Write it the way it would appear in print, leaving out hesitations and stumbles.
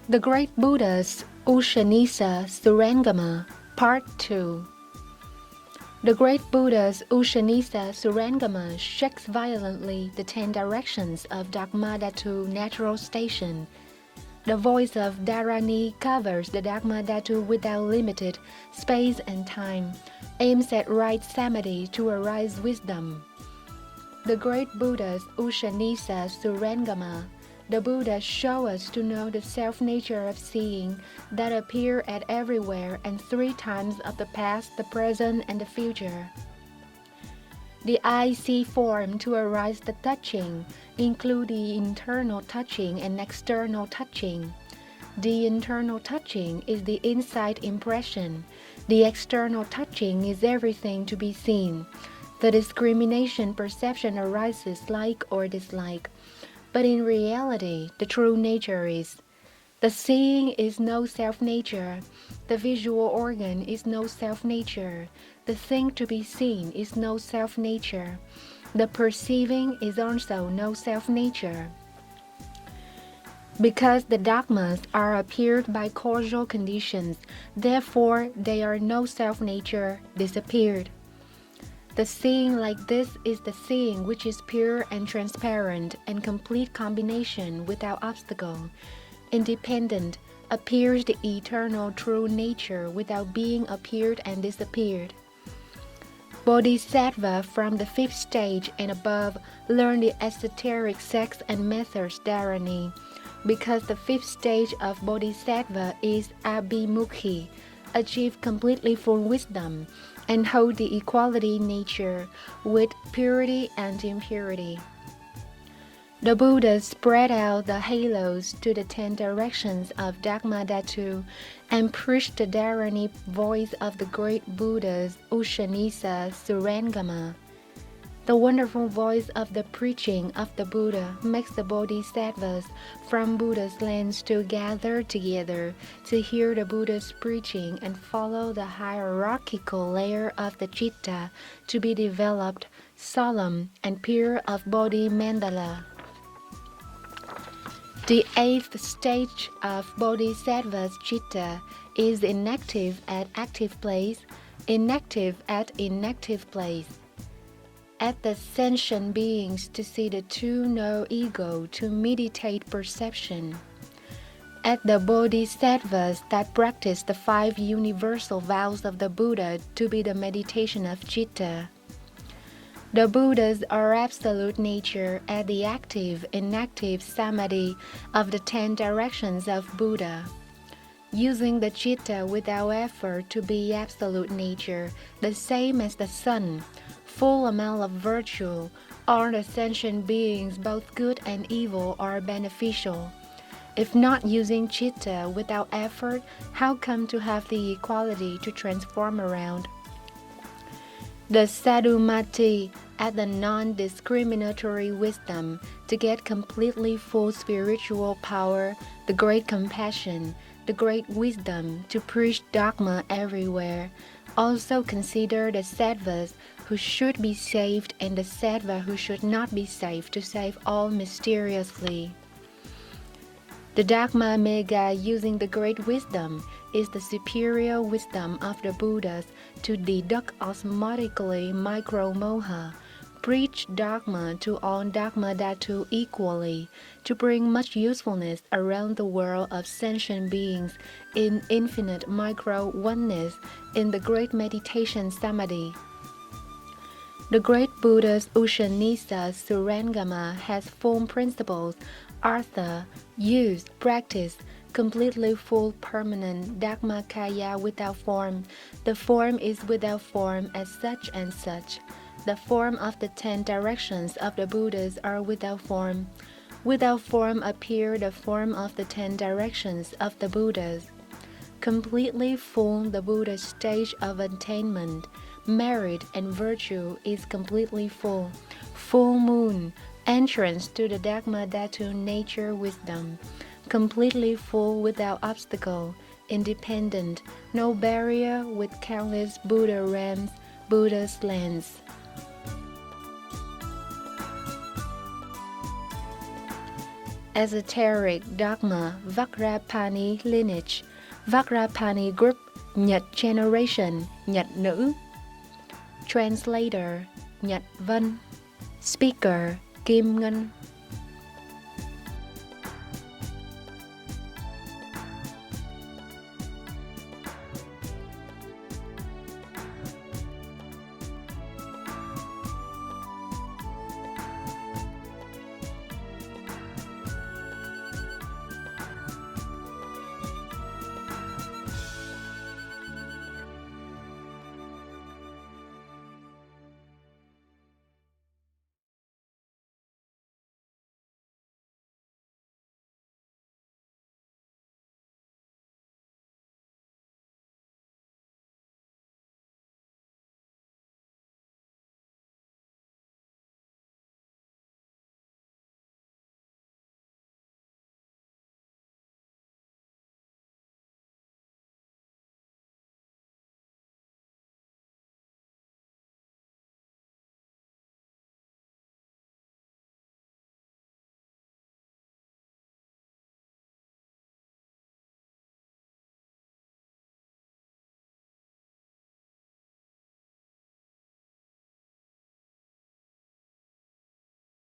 The Great Buddha's Usnisa Surangama, Part 2. The Great Buddha's Usnisa Surangama shakes violently the 10 directions of Dharmadhatu natural station. The voice of Dharani covers the Dharmadhatu without limited space and time, aims at right samadhi to arise wisdom. The Great Buddha's Usnisa Surangama. The Buddha shows us to know the self-nature of seeing that appear at everywhere and 3 times of the past, the present, and the future. The eye see form to arise the touching, include the internal touching and external touching. The internal touching is the inside impression. The external touching is everything to be seen. The discrimination perception arises like or dislike. But in reality, the true nature is, the seeing is no self-nature, the visual organ is no self-nature, the thing to be seen is no self-nature, the perceiving is also no self-nature. Because the dogmas are appeared by causal conditions, therefore they are no self-nature, disappeared. The seeing like this is the seeing which is pure and transparent and complete combination without obstacle, independent, appears the eternal true nature without being appeared and disappeared. Bodhisattva from the 5th stage and above learn the esoteric sects and methods dharani, because the 5th stage of Bodhisattva is abhimukhi, achieve completely full wisdom, and hold the equality nature with purity and impurity. The Buddha spread out the halos to the 10 directions of Dharmadhatu and preached the Dharani voice of the Great Buddha's Usnisa Surangama. The wonderful voice of the preaching of the Buddha makes the Bodhisattvas from Buddha's lands to gather together to hear the Buddha's preaching and follow the hierarchical layer of the citta to be developed, solemn and pure of Bodhi Mandala. The 8th stage of Bodhisattva's citta is inactive at active place, inactive at inactive place. At the sentient beings to see the two no ego to meditate perception. At the Bodhisattvas that practice the 5 universal vows of the Buddha to be the meditation of citta. The Buddhas are absolute nature at the active, inactive samadhi of the 10 directions of Buddha. Using the citta without effort to be absolute nature, the same as the sun, full amount of virtue, all the sentient beings, both good and evil, are beneficial. If not using citta without effort, how come to have the equality to transform around? The sadhumati at the non-discriminatory wisdom to get completely full spiritual power, the great compassion, the great wisdom to preach dogma everywhere. Also consider the sattvas who should be saved and the sattva who should not be saved to save all mysteriously. The Dharma Mega using the great wisdom is the superior wisdom of the Buddhas to deduct osmotically micro-moha, preach Dharma to all Dharmadhatu equally, to bring much usefulness around the world of sentient beings in infinite micro-oneness in the great meditation samadhi. The great Buddha's Usnisa Surangama has 4 principles: artha, use, practice, completely full permanent Dharmakaya without form. The form is without form as such and such. The form of the 10 directions of the Buddhas are without form. Without form appear the form of the 10 directions of the Buddhas. Completely full the Buddha's stage of attainment, merit and virtue is completely full. Full moon, entrance to the Dharmadhatu nature wisdom. Completely full without obstacle, independent, no barrier with countless Buddha realms, Buddha's lands. Esoteric Dharma Vajrapani Lineage, Vajrapani Group, Nhật Generation, Nhật Nữ. Translator, Nhật Vân. Speaker, Kim Ngân.